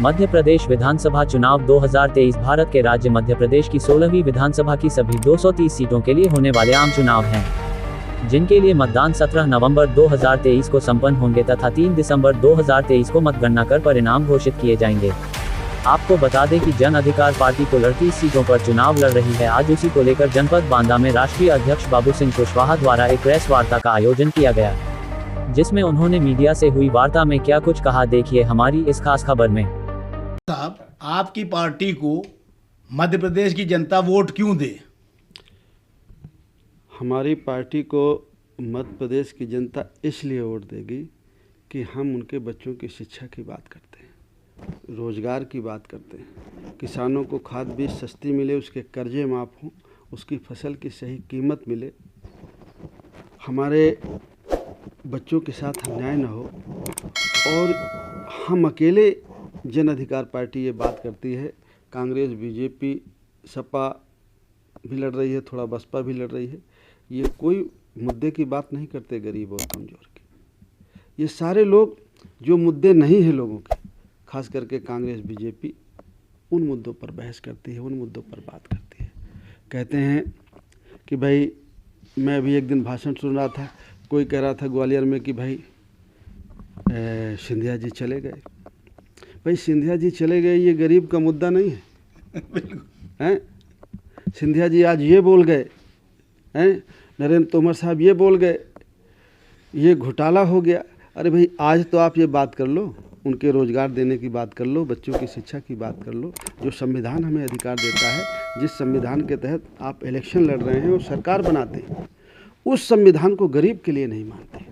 मध्य प्रदेश विधानसभा चुनाव 2023 भारत के राज्य मध्य प्रदेश की 16वीं विधानसभा की सभी 230 सीटों के लिए होने वाले आम चुनाव हैं, जिनके लिए मतदान 17 नवंबर 2023 को संपन्न होंगे तथा 3 दिसंबर 2023 को मतगणना कर परिणाम घोषित किए जाएंगे। आपको बता दें कि जन अधिकार पार्टी को 38 सीटों पर चुनाव लड़ रही है। आज उसी को लेकर जनपद बांदा में राष्ट्रीय अध्यक्ष बाबू सिंह कुशवाहा द्वारा एक प्रेस वार्ता का आयोजन किया गया, जिसमें उन्होंने मीडिया से हुई वार्ता में क्या कुछ कहा, देखिए हमारी इस खास खबर में। साहब, आपकी पार्टी को मध्य प्रदेश की जनता वोट क्यों दे? हमारी पार्टी को मध्य प्रदेश की जनता इसलिए वोट देगी कि हम उनके बच्चों की शिक्षा की बात करते हैं, रोज़गार की बात करते हैं, किसानों को खाद बीज सस्ती मिले, उसके कर्जे माफ़ हों, उसकी फसल की सही कीमत मिले, हमारे बच्चों के साथ अन्याय न हो। और हम अकेले जन अधिकार पार्टी ये बात करती है, कांग्रेस, बीजेपी, सपा भी लड़ रही है, थोड़ा बसपा भी लड़ रही है, ये कोई मुद्दे की बात नहीं करते गरीब और कमज़ोर की। ये सारे लोग जो मुद्दे नहीं हैं लोगों के, खास करके कांग्रेस, बीजेपी, उन मुद्दों पर बहस करती है, उन मुद्दों पर बात करती है। कहते हैं कि भाई, मैं अभी एक दिन भाषण सुन रहा था, कोई कह रहा था ग्वालियर में कि भाई सिंधिया जी चले गए। भाई सिंधिया जी चले गए, ये गरीब का मुद्दा नहीं है। हैं? सिंधिया जी आज ये बोल गए, हैं? नरेंद्र तोमर साहब ये बोल गए, ये घोटाला हो गया। अरे भाई, आज तो आप ये बात कर लो, उनके रोज़गार देने की बात कर लो, बच्चों की शिक्षा की बात कर लो। जो संविधान हमें अधिकार देता है, जिस संविधान के तहत आप इलेक्शन लड़ रहे हैं और सरकार बनाते हैं, उस संविधान को गरीब के लिए नहीं मानते।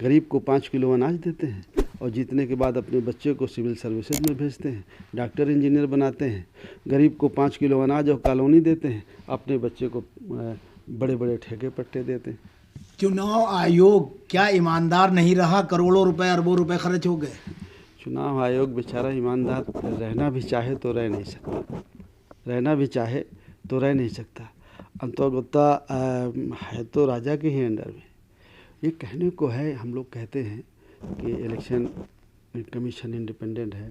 गरीब को 5 किलो अनाज देते हैं और जीतने के बाद अपने बच्चे को सिविल सर्विसेज में भेजते हैं, डॉक्टर इंजीनियर बनाते हैं। गरीब को 5 किलो अनाज और कॉलोनी देते हैं, अपने बच्चे को बड़े बड़े ठेके पट्टे देते हैं। चुनाव आयोग क्या ईमानदार नहीं रहा? करोड़ों रुपए, अरबों रुपए खर्च हो गए। चुनाव आयोग बेचारा ईमानदार रहना भी चाहे तो रह नहीं सकता, रहना भी चाहे तो रह नहीं सकता। अंतर्गता है तो राजा के ही अंडर में। ये कहने को है, हम लोग कहते हैं कि इलेक्शन कमीशन इंडिपेंडेंट है,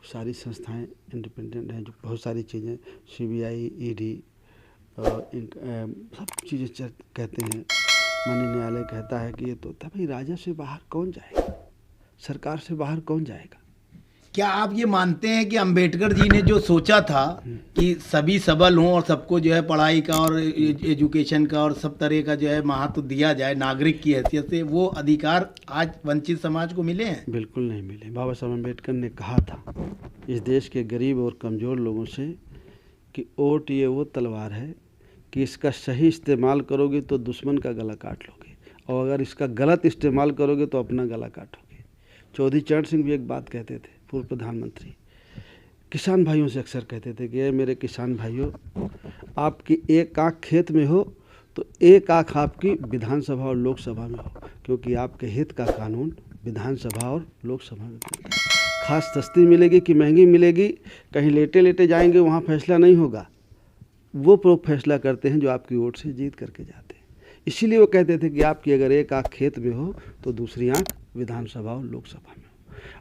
सारी संस्थाएं इंडिपेंडेंट हैं, जो बहुत सारी चीज़ें सीबीआई, ईडी और सब चीज़ें कहते हैं। माननीय न्यायालय कहता है कि ये तो भाई, राजा से बाहर कौन जाएगा, सरकार से बाहर कौन जाएगा? क्या आप ये मानते हैं कि अंबेडकर जी ने जो सोचा था कि सभी सबल हों और सबको जो है पढ़ाई का और एजुकेशन का और सब तरह का जो है महत्व दिया जाए नागरिक की हैसियत से, वो अधिकार आज वंचित समाज को मिले हैं? बिल्कुल नहीं मिले। बाबा साहब अम्बेडकर ने कहा था इस देश के गरीब और कमज़ोर लोगों से कि वोट ये वो तलवार है कि इसका सही इस्तेमाल करोगे तो दुश्मन का गला काट लोगे, और अगर इसका गलत इस्तेमाल करोगे तो अपना गला काटोगे। चौधरी चरण सिंह भी एक बात कहते थे, पूर्व प्रधानमंत्री, किसान भाइयों से अक्सर कहते थे कि मेरे किसान भाइयों, आपकी एक आँख खेत में हो तो एक आँख आपकी विधानसभा और लोकसभा में हो, क्योंकि आपके हित का कानून विधानसभा और लोकसभा में बनता है। खास सस्ती मिलेगी कि महंगी मिलेगी, कहीं लेटे लेटे जाएंगे, वहाँ फैसला नहीं होगा। वो लोग फैसला करते हैं जो आपकी वोट से जीत करके जाते हैं। इसीलिए वो कहते थे कि आपकी अगर एक आँख खेत में हो तो दूसरी आँख विधानसभा और लोकसभा में हो।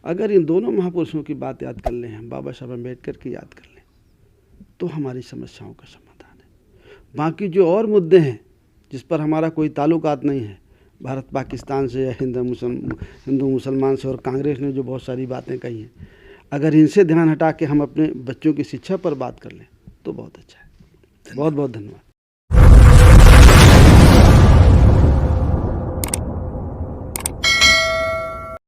अगर इन दोनों महापुरुषों की बात याद कर लें, हम बाबा साहब अम्बेडकर की याद कर लें, तो हमारी समस्याओं का समाधान है। बाकी जो और मुद्दे हैं जिस पर हमारा कोई ताल्लुकात नहीं है, भारत पाकिस्तान से या हिंदू मुसलमान से, और कांग्रेस ने जो बहुत सारी बातें कही हैं, अगर इनसे ध्यान हटा के हम अपने बच्चों की शिक्षा पर बात कर लें तो बहुत अच्छा है। बहुत बहुत धन्यवाद।